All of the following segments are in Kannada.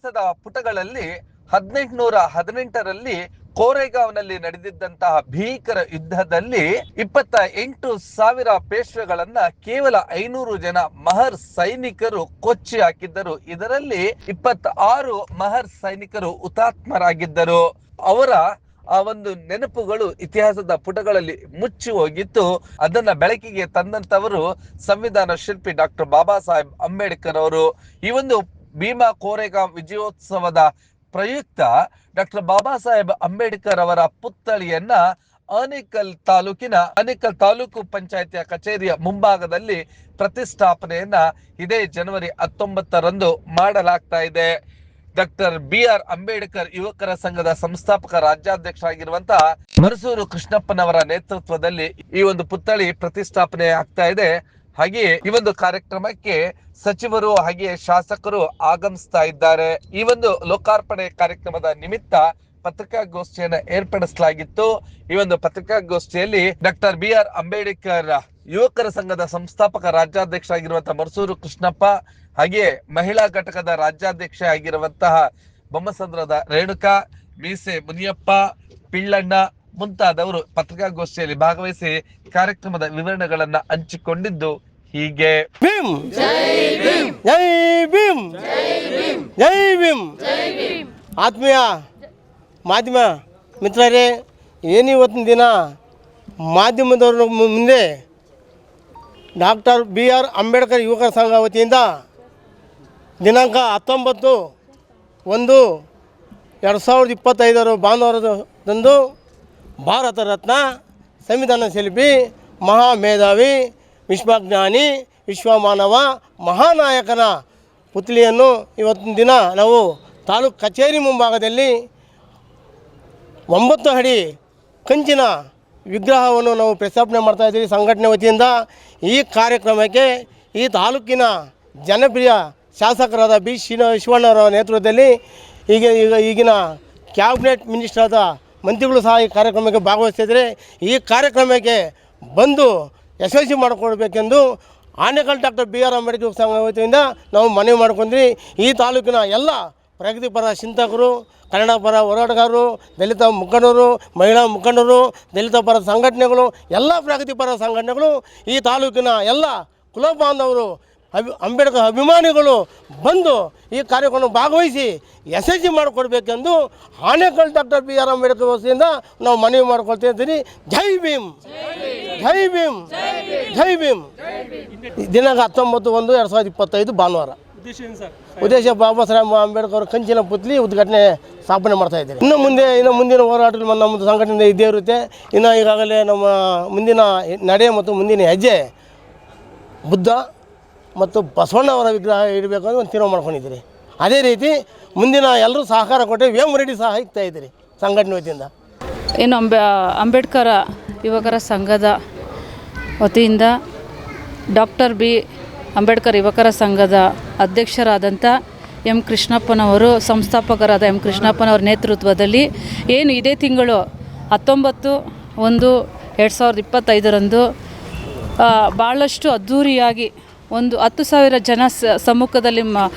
ಇತಿಹಾಸದ ಪುಟಗಳಲ್ಲಿ 1818ರಲ್ಲಿ ಕೋರೆಗಾಂವ್ನಲ್ಲಿ ನಡೆದಿದ್ದಂತಹ ಭೀಕರ ಯುದ್ಧದಲ್ಲಿ 28,000 ಪೇಶ್ವೆಗಳನ್ನ ಕೇವಲ 500 ಜನ ಮಹರ್ ಸೈನಿಕರು ಕೊಚ್ಚಿ ಹಾಕಿದ್ದರು. ಇದರಲ್ಲಿ 26 ಮಹರ್ ಸೈನಿಕರು ಹುತಾತ್ಮರಾಗಿದ್ದರು. ಅವರ ಆ ಒಂದು ನೆನಪುಗಳು ಇತಿಹಾಸದ ಪುಟಗಳಲ್ಲಿ ಮುಚ್ಚಿ ಹೋಗಿತ್ತು. ಅದನ್ನ ಬೆಳಕಿಗೆ ತಂದಂತವರು ಸಂವಿಧಾನ ಶಿಲ್ಪಿ ಡಾಕ್ಟರ್ ಬಾಬಾ ಸಾಹೇಬ್ ಅಂಬೇಡ್ಕರ್ ಅವರು. ಈ ಒಂದು ಭೀಮಾ ಕೋರೆಗಾಂವ್ ವಿಜಯೋತ್ಸವದ ಪ್ರಯುಕ್ತ ಡಾಕ್ಟರ್ ಬಾಬಾ ಸಾಹೇಬ್ ಅಂಬೇಡ್ಕರ್ ಅವರ ಪುತ್ಥಳಿಯನ್ನ ಆನೇಕಲ್ ತಾಲೂಕು ಪಂಚಾಯತಿಯ ಕಚೇರಿಯ ಮುಂಭಾಗದಲ್ಲಿ ಪ್ರತಿಷ್ಠಾಪನೆಯನ್ನ ಇದೇ ಜನವರಿ 19ರಂದು ಮಾಡಲಾಗ್ತಾ ಇದೆ. ಡಾಕ್ಟರ್ BR ಅಂಬೇಡ್ಕರ್ ಯುವಕರ ಸಂಘದ ಸಂಸ್ಥಾಪಕ ರಾಜ್ಯಾಧ್ಯಕ್ಷ ಆಗಿರುವಂತಹ ಮರಸೂರು ಕೃಷ್ಣಪ್ಪನವರ ನೇತೃತ್ವದಲ್ಲಿ ಈ ಒಂದು ಪುತ್ಥಳಿ ಪ್ರತಿಷ್ಠಾಪನೆ ಆಗ್ತಾ ಇದೆ. ಹಾಗೆ ಈ ಒಂದು ಕಾರ್ಯಕ್ರಮಕ್ಕೆ ಸಚಿವರು ಹಾಗೆ ಶಾಸಕರು ಆಗಮಿಸ್ತಾ ಇದ್ದಾರೆ. ಈ ಒಂದು ಲೋಕಾರ್ಪಣೆ ಕಾರ್ಯಕ್ರಮದ ನಿಮಿತ್ತ ಪತ್ರಿಕಾಗೋಷ್ಠಿಯನ್ನು ಏರ್ಪಡಿಸಲಾಗಿತ್ತು. ಈ ಒಂದು ಪತ್ರಿಕಾಗೋಷ್ಠಿಯಲ್ಲಿ ಡಾಕ್ಟರ್ BR ಅಂಬೇಡ್ಕರ್ ಯುವಕರ ಸಂಘದ ಸಂಸ್ಥಾಪಕ ರಾಜ್ಯಾಧ್ಯಕ್ಷ ಆಗಿರುವಂತಹ ಮರಸೂರು ಕೃಷ್ಣಪ್ಪ, ಹಾಗೆ ಮಹಿಳಾ ಘಟಕದ ರಾಜ್ಯಾಧ್ಯಕ್ಷ ಆಗಿರುವಂತಹ ಬೊಮ್ಮಸಂದ್ರದ ರೇಣುಕಾ, ಮೀಸೆ ಮುನಿಯಪ್ಪ, ಪಿಳ್ಳಣ್ಣ ಮುಂತಾದವರು ಪತ್ರಿಕಾಗೋಷ್ಠಿಯಲ್ಲಿ ಭಾಗವಹಿಸಿ ಕಾರ್ಯಕ್ರಮದ ವಿವರಣೆಗಳನ್ನ ಹಂಚಿಕೊಂಡಿದ್ದು ಹೀಗೆ. ಭೀಮ್ ಜೈ ಭೀಮ್, ಜೈ ಭೀಮ್, ಜೈ ಭೀಮ್. ಆತ್ಮೀಯ ಮಾಧ್ಯಮ ಮಿತ್ರರೇ, ಏನಿವತ್ತಿನ ದಿನ ಮಾಧ್ಯಮದವರ ಮುಂದೆ ಡಾಕ್ಟರ್ BR ಅಂಬೇಡ್ಕರ್ ಯುವಕರ ಸಂಘ ವತಿಯಿಂದ ದಿನಾಂಕ 19/1/2025 ಭಾನುವಾರದಂದು ಭಾರತ ರತ್ನ, ಸಂವಿಧಾನ ಶಿಲ್ಪಿ, ಮಹಾಮೇಧಾವಿ, ವಿಶ್ವಜ್ಞಾನಿ, ವಿಶ್ವಮಾನವ, ಮಹಾನಾಯಕನ ಪುತ್ಥಳಿಯನ್ನು ಇವತ್ತಿನ ದಿನ ನಾವು ತಾಲೂಕು ಕಚೇರಿ ಮುಂಭಾಗದಲ್ಲಿ 9 ಅಡಿ ಕಂಚಿನ ವಿಗ್ರಹವನ್ನು ನಾವು ಪ್ರತಿಷ್ಠಾಪನೆ ಮಾಡ್ತಾಯಿದ್ದೀವಿ ಸಂಘಟನೆ ವತಿಯಿಂದ. ಈ ಕಾರ್ಯಕ್ರಮಕ್ಕೆ ಈ ತಾಲೂಕಿನ ಜನಪ್ರಿಯ ಶಾಸಕರಾದ B. ಶಿವಣ್ಣವರ ನೇತೃತ್ವದಲ್ಲಿ ಈಗಿನ ಕ್ಯಾಬಿನೆಟ್ ಮಿನಿಸ್ಟರ್ ಆದ ಮಂತ್ರಿಗಳು ಸಹ ಈ ಕಾರ್ಯಕ್ರಮಕ್ಕೆ ಭಾಗವಹಿಸ್ತಿದ್ದಾರೆ. ಈ ಕಾರ್ಯಕ್ರಮಕ್ಕೆ ಬಂದು ಯಶಸ್ವಿ ಮಾಡಿಕೊಡ್ಬೇಕೆಂದು ಆನೇಕಲ್ ಡಾಕ್ಟರ್ BR ಅಂಬೇಡ್ಕರ್ ಸಂಘ ವತಿಯಿಂದ ನಾವು ಮನವಿ ಮಾಡ್ಕೊಂಡ್ವಿ. ಈ ತಾಲೂಕಿನ ಎಲ್ಲ ಪ್ರಗತಿಪರ ಚಿಂತಕರು, ಕನ್ನಡ ಪರ ಹೋರಾಟಗಾರರು, ದಲಿತ ಮುಖಂಡರು, ಮಹಿಳಾ ಮುಖಂಡರು, ದಲಿತ ಪರ ಸಂಘಟನೆಗಳು, ಎಲ್ಲ ಪ್ರಗತಿಪರ ಸಂಘಟನೆಗಳು, ಈ ತಾಲೂಕಿನ ಎಲ್ಲ ಕುಲ ಬಾಂಧವರು, ಅಂಬೇಡ್ಕರ್ ಅಭಿಮಾನಿಗಳು ಬಂದು ಈ ಕಾರ್ಯಕ್ರಮ ಭಾಗವಹಿಸಿ ಯಶಸ್ವಿ ಮಾಡಿಕೊಡ್ಬೇಕೆಂದು ಆನೇಕಲ್ ಡಾಕ್ಟರ್ BR ಅಂಬೇಡ್ಕರ್ ವತಿಯಿಂದ ನಾವು ಮನವಿ ಮಾಡ್ಕೊಳ್ತಾ ಇದ್ದೀವಿ. ಜೈ ಭೀಮ್, ಜೈ ಭೀಮ್, ಜೈ ಭೀಮ್. ದಿನಾಂಕ 19/1/2025 ಭಾನುವಾರ. ಉದ್ದೇಶ ಬಾಬಾ ಸಾಹೇಬ್ ಅಂಬೇಡ್ಕರ್ ಕಂಚಿನ ಪುತ್ಥಳಿ ಉದ್ಘಾಟನೆ ಸ್ಥಾಪನೆ ಮಾಡ್ತಾ ಇದ್ದೀವಿ. ಇನ್ನು ಮುಂದಿನ ಹೋರಾಟದಲ್ಲಿ ನಮ್ಮ ಸಂಘಟನೆ ಇದ್ದೇ ಇರುತ್ತೆ. ಇನ್ನು ಈಗಾಗಲೇ ನಮ್ಮ ಮುಂದಿನ ನಡೆ ಮತ್ತು ಮುಂದಿನ ಹೆಜ್ಜೆ ಬುದ್ಧ ಮತ್ತು ಬಸವಣ್ಣವರ ವಿಗ್ರಹ ಇಡಬೇಕು ಅಂತ ಒಂದು ತೀರ್ಮಾನ ಮಾಡ್ಕೊಂಡಿದ್ದೀರಿ. ಅದೇ ರೀತಿ ಮುಂದಿನ ಎಲ್ಲರೂ ಸಹಕಾರ ಕೊಟ್ಟು ವೇಮರೆಡ್ಡಿ ಸಹ ಇಕ್ತಾ ಇದ್ದೀರಿ ಸಂಘಟನೆ ವತಿಯಿಂದ. ಏನು ಅಂಬೇಡ್ಕರ ಯುವಕರ ಸಂಘದ ವತಿಯಿಂದ ಡಾಕ್ಟರ್ BR ಅಂಬೇಡ್ಕರ್ ಯುವಕರ ಸಂಘದ ಅಧ್ಯಕ್ಷರಾದಂಥ M. ಕೃಷ್ಣಪ್ಪನವರು, ಸಂಸ್ಥಾಪಕರಾದ M. ಕೃಷ್ಣಪ್ಪನವರ ನೇತೃತ್ವದಲ್ಲಿ ಏನು ಇದೇ ತಿಂಗಳು 19/1/2025 ಭಾಳಷ್ಟು ಅದ್ಧೂರಿಯಾಗಿ ಒಂದು 10,000 ಜನ ಸಮ್ಮುಖದಲ್ಲಿ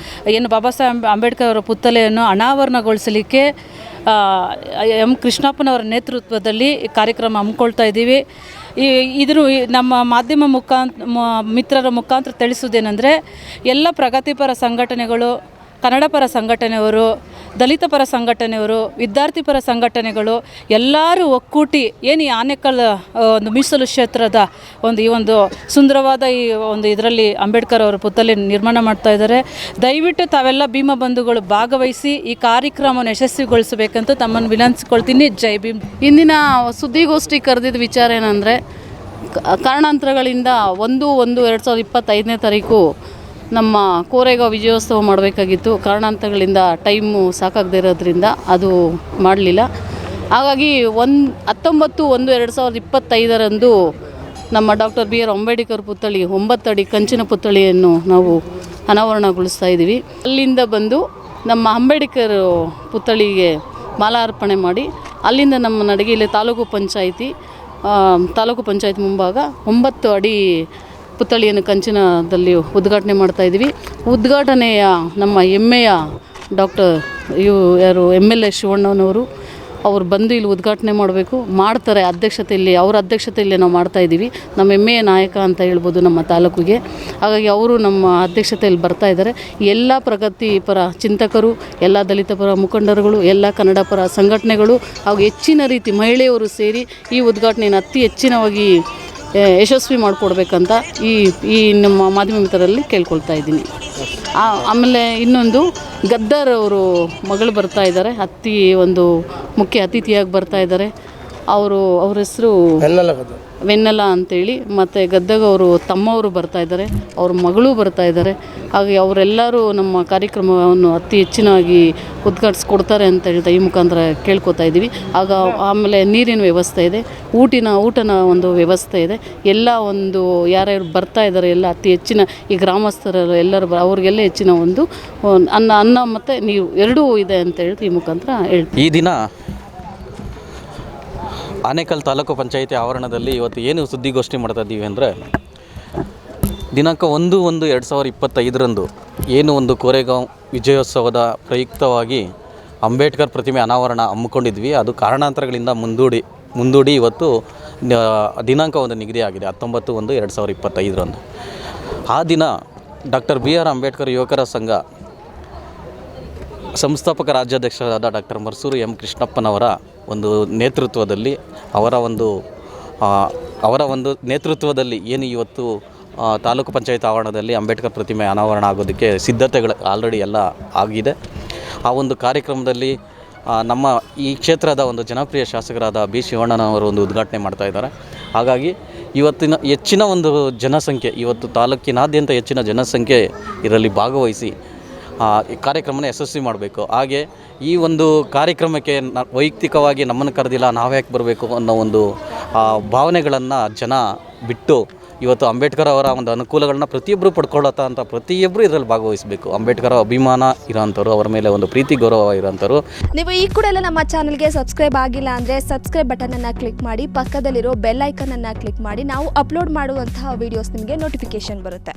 ಏನು ಬಾಬಾ ಸಾಹೇಬ್ ಅಂಬೇಡ್ಕರ್ ಅವರ ಪುತ್ಥಳಿಯನ್ನು ಅನಾವರಣಗೊಳಿಸಲಿಕ್ಕೆ M. ಕೃಷ್ಣಪ್ಪನವರ ನೇತೃತ್ವದಲ್ಲಿ ಕಾರ್ಯಕ್ರಮ ಹಮ್ಮಿಕೊಳ್ತಾ ಇದ್ದೀವಿ. ಇದ್ರ ನಮ್ಮ ಮಾಧ್ಯಮ ಮಿತ್ರರ ಮುಖಾಂತರ ತಿಳಿಸುವುದೇನೆಂದರೆ, ಎಲ್ಲ ಪ್ರಗತಿಪರ ಸಂಘಟನೆಗಳು, ಕನ್ನಡ ಪರ ಸಂಘಟನೆಯವರು, ದಲಿತ ಪರ ಸಂಘಟನೆಯವರು, ವಿದ್ಯಾರ್ಥಿ ಪರ ಸಂಘಟನೆಗಳು ಎಲ್ಲರೂ ಒಕ್ಕೂಟಿ ಏನು ಈ ಆನೇಕಲ್ ಒಂದು ಮೀಸಲು ಕ್ಷೇತ್ರದ ಈ ಒಂದು ಸುಂದರವಾದ ಈ ಒಂದು ಇದರಲ್ಲಿ ಅಂಬೇಡ್ಕರ್ ಅವರ ಪುತ್ಥಳಿ ನಿರ್ಮಾಣ ಮಾಡ್ತಾ ಇದ್ದಾರೆ. ದಯವಿಟ್ಟು ತಾವೆಲ್ಲ ಭೀಮ ಬಂಧುಗಳು ಭಾಗವಹಿಸಿ ಈ ಕಾರ್ಯಕ್ರಮವನ್ನು ಯಶಸ್ವಿಗೊಳಿಸಬೇಕಂತ ತಮ್ಮನ್ನು ವಿನಂತಿಸ್ಕೊಳ್ತೀನಿ. ಜೈ ಭೀಮ್. ಇಂದಿನ ಸುದ್ದಿಗೋಷ್ಠಿ ಕರೆದಿದ್ದ ವಿಚಾರ ಏನಂದರೆ, ಕಾರಣಾಂತರಗಳಿಂದ 1/1/2025 ನಮ್ಮ ಕೋರೆಗಾಂವ್ ವಿಜಯೋತ್ಸವ ಮಾಡಬೇಕಾಗಿತ್ತು. ಕಾರಣಾಂತರಗಳಿಂದ ಟೈಮು ಸಾಕಾಗದೇ ಇರೋದ್ರಿಂದ ಅದು ಮಾಡಲಿಲ್ಲ. ಹಾಗಾಗಿ 19/1/2025 ನಮ್ಮ ಡಾಕ್ಟರ್ BR ಅಂಬೇಡ್ಕರ್ ಪುತ್ಥಳಿ 9 ಅಡಿ ಕಂಚಿನ ಪುತ್ಥಳಿಯನ್ನು ನಾವು ಅನಾವರಣಗೊಳಿಸ್ತಾ ಇದ್ದೀವಿ. ಅಲ್ಲಿಂದ ಬಂದು ನಮ್ಮ ಅಂಬೇಡ್ಕರ್ ಪುತ್ಥಳಿಗೆ ಮಾಲಾರ್ಪಣೆ ಮಾಡಿ ಅಲ್ಲಿಂದ ನಮ್ಮ ನಡಗಿಯಲ್ಲಿ ತಾಲೂಕು ಪಂಚಾಯತ್ ಮುಂಭಾಗ 9 ಅಡಿ ಪುತ್ಥಳಿಯನ್ನು ಕಂಚಿನದಲ್ಲಿ ಉದ್ಘಾಟನೆ ಮಾಡ್ತಾಯಿದ್ದೀವಿ. ಉದ್ಘಾಟನೆಯ ನಮ್ಮ ಹೆಮ್ಮೆಯ ಡಾಕ್ಟರ್ ಯಾರು MLA ಶಿವಣ್ಣನವರು ಅವ್ರು ಬಂದು ಇಲ್ಲಿ ಉದ್ಘಾಟನೆ ಮಾಡಬೇಕು, ಮಾಡ್ತಾರೆ. ಅಧ್ಯಕ್ಷತೆಯಲ್ಲಿ ಅವ್ರ ಅಧ್ಯಕ್ಷತೆಯಲ್ಲಿ ನಾವು ಮಾಡ್ತಾಯಿದ್ದೀವಿ. ನಮ್ಮ ಹೆಮ್ಮೆಯ ನಾಯಕ ಅಂತ ಹೇಳ್ಬೋದು ನಮ್ಮ ತಾಲೂಕಿಗೆ. ಹಾಗಾಗಿ ಅವರು ನಮ್ಮ ಅಧ್ಯಕ್ಷತೆಯಲ್ಲಿ ಬರ್ತಾ ಇದ್ದಾರೆ. ಎಲ್ಲ ಪ್ರಗತಿಪರ ಚಿಂತಕರು, ಎಲ್ಲ ದಲಿತ ಪರ ಮುಖಂಡರುಗಳು, ಎಲ್ಲ ಕನ್ನಡ ಪರ ಸಂಘಟನೆಗಳು ಹಾಗೂ ಹೆಚ್ಚಿನ ರೀತಿ ಮಹಿಳೆಯರು ಸೇರಿ ಈ ಉದ್ಘಾಟನೆಯನ್ನು ಅತಿ ಹೆಚ್ಚಿನವಾಗಿ ಯಶಸ್ವಿ ಮಾಡಿಕೊಡ್ಬೇಕಂತ ಈ ನಮ್ಮ ಮಾಧ್ಯಮ ಮಿತ್ರರಲ್ಲಿ ಕೇಳ್ಕೊಳ್ತಾ ಇದ್ದೀನಿ. ಆಮೇಲೆ ಇನ್ನೊಂದು ಗದ್ದರ್ ಅವರು ಮಗಳು ಬರ್ತಾ ಇದ್ದಾರೆ, ಒಂದು ಮುಖ್ಯ ಅತಿಥಿಯಾಗಿ ಬರ್ತಾ ಇದ್ದಾರೆ. ಅವ್ರ ಹೆಸರು ವೆನ್ನಲ ಅಂತೇಳಿ. ಮತ್ತು ಗದ್ದಗ ಅವರು ತಮ್ಮವರು ಬರ್ತಾ ಇದ್ದಾರೆ, ಅವ್ರ ಮಗಳು ಬರ್ತಾ ಇದ್ದಾರೆ. ಹಾಗೆ ಅವರೆಲ್ಲರೂ ನಮ್ಮ ಕಾರ್ಯಕ್ರಮವನ್ನು ಅತಿ ಹೆಚ್ಚಿನಾಗಿ ಉದ್ಘಾಟಿಸ್ಕೊಡ್ತಾರೆ ಅಂತ ಹೇಳ್ತಾ ಈ ಮುಖಾಂತರ ಕೇಳ್ಕೊತಾ ಇದ್ದೀವಿ. ಆಮೇಲೆ ನೀರಿನ ವ್ಯವಸ್ಥೆ ಇದೆ, ಊಟನ ಒಂದು ವ್ಯವಸ್ಥೆ ಇದೆ. ಎಲ್ಲ ಒಂದು ಯಾರ್ಯಾರು ಬರ್ತಾ ಇದ್ದಾರೆ ಎಲ್ಲ ಅತಿ ಹೆಚ್ಚಿನ ಈ ಗ್ರಾಮಸ್ಥರು ಎಲ್ಲರೂ ಅವ್ರಿಗೆಲ್ಲ ಹೆಚ್ಚಿನ ಒಂದು ಅನ್ನ ಮತ್ತು ನೀರು ಎರಡೂ ಇದೆ ಅಂತ ಹೇಳ್ತಾ ಈ ಮುಖಾಂತರ ಹೇಳ್ತೀವಿ. ಈ ದಿನ ಆನೇಕಲ್ ತಾಲೂಕು ಪಂಚಾಯಿತಿ ಆವರಣದಲ್ಲಿ ಇವತ್ತು ಏನು ಸುದ್ದಿಗೋಷ್ಠಿ ಮಾಡ್ತಾ ಇದ್ದೀವಿ ಅಂದರೆ, ದಿನಾಂಕ 1/1/2025 ಏನು ಒಂದು ಕೋರೆಗಾಂವ್ ವಿಜಯೋತ್ಸವದ ಪ್ರಯುಕ್ತವಾಗಿ ಅಂಬೇಡ್ಕರ್ ಪ್ರತಿಮೆ ಅನಾವರಣ ಹಮ್ಮಿಕೊಂಡಿದ್ವಿ. ಅದು ಕಾರಣಾಂತರಗಳಿಂದ ಮುಂದೂಡಿ ಇವತ್ತು ದಿನಾಂಕ ಒಂದು ನಿಗದಿಯಾಗಿದೆ 19/1/2025. ಆ ದಿನ ಡಾಕ್ಟರ್ BR ಅಂಬೇಡ್ಕರ್ ಯುವಕರ ಸಂಘ ಸಂಸ್ಥಾಪಕ ರಾಜ್ಯಾಧ್ಯಕ್ಷರಾದ ಡಾಕ್ಟರ್ ಮರ್ಸೂರು M. ಕೃಷ್ಣಪ್ಪನವರ ಒಂದು ನೇತೃತ್ವದಲ್ಲಿ ಅವರ ಒಂದು ನೇತೃತ್ವದಲ್ಲಿ ಏನು ಇವತ್ತು ತಾಲೂಕು ಪಂಚಾಯತ್ ಆವರಣದಲ್ಲಿ ಅಂಬೇಡ್ಕರ್ ಪ್ರತಿಮೆ ಅನಾವರಣ ಆಗೋದಕ್ಕೆ ಸಿದ್ಧತೆಗಳು ಆಲ್ರೆಡಿ ಎಲ್ಲ ಆಗಿದೆ. ಆ ಒಂದು ಕಾರ್ಯಕ್ರಮದಲ್ಲಿ ನಮ್ಮ ಈ ಕ್ಷೇತ್ರದ ಒಂದು ಜನಪ್ರಿಯ ಶಾಸಕರಾದ B. ಶಿವಣ್ಣನವರು ಒಂದು ಉದ್ಘಾಟನೆ ಮಾಡ್ತಾ ಇದ್ದಾರೆ. ಹಾಗಾಗಿ ಇವತ್ತಿನ ಹೆಚ್ಚಿನ ಒಂದು ಜನಸಂಖ್ಯೆ, ಇವತ್ತು ತಾಲೂಕಿನಾದ್ಯಂತ ಹೆಚ್ಚಿನ ಜನಸಂಖ್ಯೆ ಇದರಲ್ಲಿ ಭಾಗವಹಿಸಿ ಈ ಕಾರ್ಯಕ್ರಮನ ಯಶಸ್ವಿ ಮಾಡಬೇಕು. ಹಾಗೆ ಈ ಒಂದು ಕಾರ್ಯಕ್ರಮಕ್ಕೆ ವೈಯಕ್ತಿಕವಾಗಿ ನಮ್ಮನ್ನು ಕರೆದಿಲ್ಲ, ನಾವ್ಯಾಕೆ ಬರಬೇಕು ಅನ್ನೋ ಒಂದು ಭಾವನೆಗಳನ್ನು ಜನ ಬಿಟ್ಟು ಇವತ್ತು ಅಂಬೇಡ್ಕರ್ ಅವರ ಒಂದು ಅನುಕೂಲಗಳನ್ನ ಪ್ರತಿಯೊಬ್ಬರು ಪಡ್ಕೊಳ್ಳೋತ ಅಂತ ಪ್ರತಿಯೊಬ್ಬರು ಇದರಲ್ಲಿ ಭಾಗವಹಿಸಬೇಕು. ಅಂಬೇಡ್ಕರ್ ಅಭಿಮಾನ ಇರೋಂಥವ್ರು, ಅವರ ಮೇಲೆ ಒಂದು ಪ್ರೀತಿ ಗೌರವ ಇರೋಂಥವ್ರು. ನೀವು ಈ ಕೂಡ ಎಲ್ಲ ನಮ್ಮ ಚಾನಲ್ಗೆ ಸಬ್ಸ್ಕ್ರೈಬ್ ಆಗಿಲ್ಲ ಅಂದರೆ ಸಬ್ಸ್ಕ್ರೈಬ್ ಬಟನನ್ನು ಕ್ಲಿಕ್ ಮಾಡಿ, ಪಕ್ಕದಲ್ಲಿರೋ ಬೆಲ್ ಐಕನನ್ನು ಕ್ಲಿಕ್ ಮಾಡಿ. ನಾವು ಅಪ್ಲೋಡ್ ಮಾಡುವಂತಹ ವೀಡಿಯೋಸ್ ನಿಮಗೆ ನೋಟಿಫಿಕೇಶನ್ ಬರುತ್ತೆ.